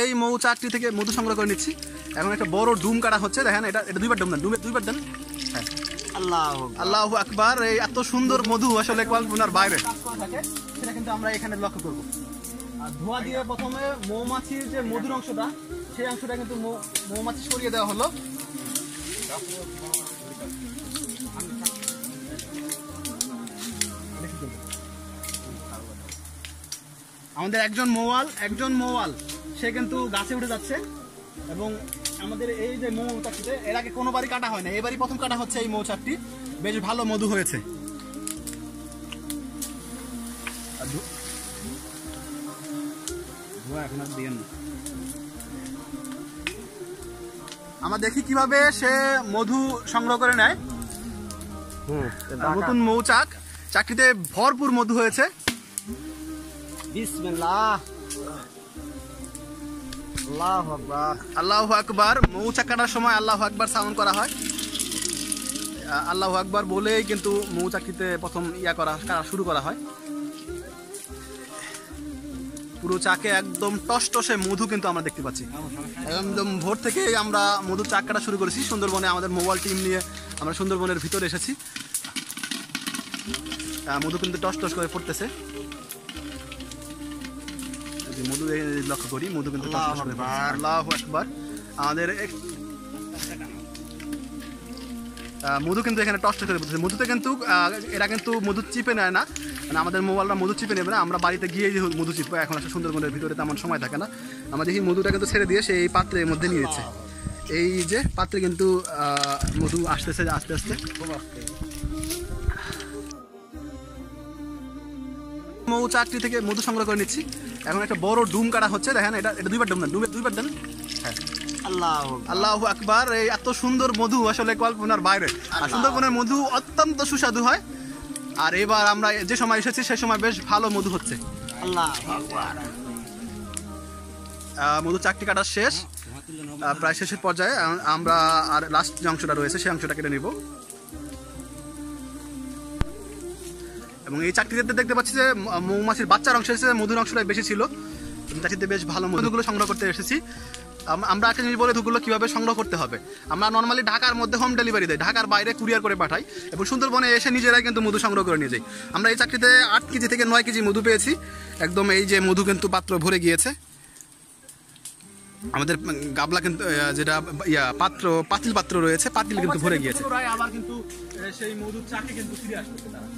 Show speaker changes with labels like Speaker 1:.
Speaker 1: এই মৌচাকটি থেকে মধু সংগ্রহ করে নিচ্ছি। এখন একটা বড় ডুম কাটা হচ্ছে, দেখেন এটা দুইবার ডুম দেন, দুইবার দেন। হ্যাঁ, আল্লাহু আকবার। এই এত সুন্দর মধু আসলে কল্পনার বাইরে সেটা কিন্তু আমরা এখানে লক্ষ্য করবো। আর ধোঁয়া দিয়ে প্রথমে মৌমাছির যে মধুর অংশটা, সেই অংশটা কিন্তু মৌমাছি সরিয়ে দেওয়া হলো। আমাদের একজন মৌয়াল সে কিন্তু গাছে উঠে যাচ্ছে এবং আমাদের এই যে মৌচাকটিতে এর আগে কোনোবারই কাটা হয় না, এবারই প্রথম কাটা হচ্ছে। এই মৌচাকটি বেশ ভালো মধু হয়েছে। আমরা দেখি কিভাবে সে মধু সংগ্রহ করে নেয়। নতুন মৌচাক, চাকরিতে ভরপুর মধু হয়েছে।
Speaker 2: বিসমিল্লাহ, আল্লাহু আকবার,
Speaker 1: আল্লাহু আকবার। মৌচাক কাটার সময় আল্লাহু আকবার সাউন্ড করা হয়। আল্লাহু আকবার বলেই কিন্তু মৌচাকিতে প্রথম কাটা শুরু করা হয়। পুরো চাকে একদম টসটসে মধু কিন্তু আমরা দেখতে পাচ্ছি। একদম ভোর থেকে আমরা মধু চাক কাটা শুরু করেছি। সুন্দরবনে আমাদের মোবাইল টিম নিয়ে আমরা সুন্দরবনের ভিতরে এসেছি। মধু কিন্তু টস করে পড়তেছে। মধু লক্ষ্য করি, মধু কিন্তু আল্লাহু আকবার। আমাদের মধু কিন্তু এখানে টস করে পড়তেছে। মধুতে কিন্তু এরা কিন্তু মধু চিপে নেয় না, মানে আমাদের মোবাইলটা মধু চিপে নেবে না। আমরা বাড়িতে গিয়ে মধু চিপবো। এখন আসলে সুন্দরবনের ভিতরে তেমন সময় থাকে না। আমরা দেখি মধুটা কিন্তু ছেড়ে দিয়ে সেই পাত্রের মধ্যে নিয়ে যাচ্ছে। এই যে পাত্রে কিন্তু মধু আসতেছে আস্তে আস্তে। মৌচাকটি থেকে মধু সংগ্রহ করে নিচ্ছি। এখন একটা বড় ডুম কাটা হচ্ছে, দেখেন এটা দুইবার ডুম দেন, দুইবার দেন। হ্যাঁ, আল্লাহু আকবার। এই এত সুন্দর মধু আসলে কল্পনার বাইরে। আর সুন্দরবনের মধু অত্যন্ত সুস্বাদু হয়। আর এবার আমরা যে সময় এসেছি সে সময় বেশ ভালো মধু হচ্ছে। মধু চাকটি কাটা শেষ, প্রায় শেষের পর্যায়ে। আমরা আর লাস্ট যে অংশটা রয়েছে সেই অংশটা কেটে নিব। এবং এই চাকরিতে দেখতে পাচ্ছি যে মৌমাছির বাচ্চার অংশ এসেছে, মধুর অংশটা বেশি ছিল। চাকরিতে বেশ ভালো মধুগুলো সংগ্রহ করতে এসেছি। আমরা একটা জিনিস বলে মধুগুলো কীভাবে সংগ্রহ করতে হবে। আমরা নর্মালি ঢাকার মধ্যে হোম ডেলিভারি দেয়, ঢাকার বাইরে কুরিয়ার করে পাঠাই এবং সুন্দরবনে এসে নিজেরাই কিন্তু মধু সংগ্রহ করে নিয়ে যাই। আমরা এই চাকরিতে 8 কেজি থেকে 9 কেজি মধু পেয়েছি। একদম এই যে মধু কিন্তু পাত্র ভরে গিয়েছে। আমাদের গাবলা কিন্তু যেটা পাতিল পাত্র রয়েছে, পাতিল কিন্তু ভরে গিয়েছে। আবার কিন্তু সেই মধুর চাকে কিন্তু ফিরে আসতেছে তারা।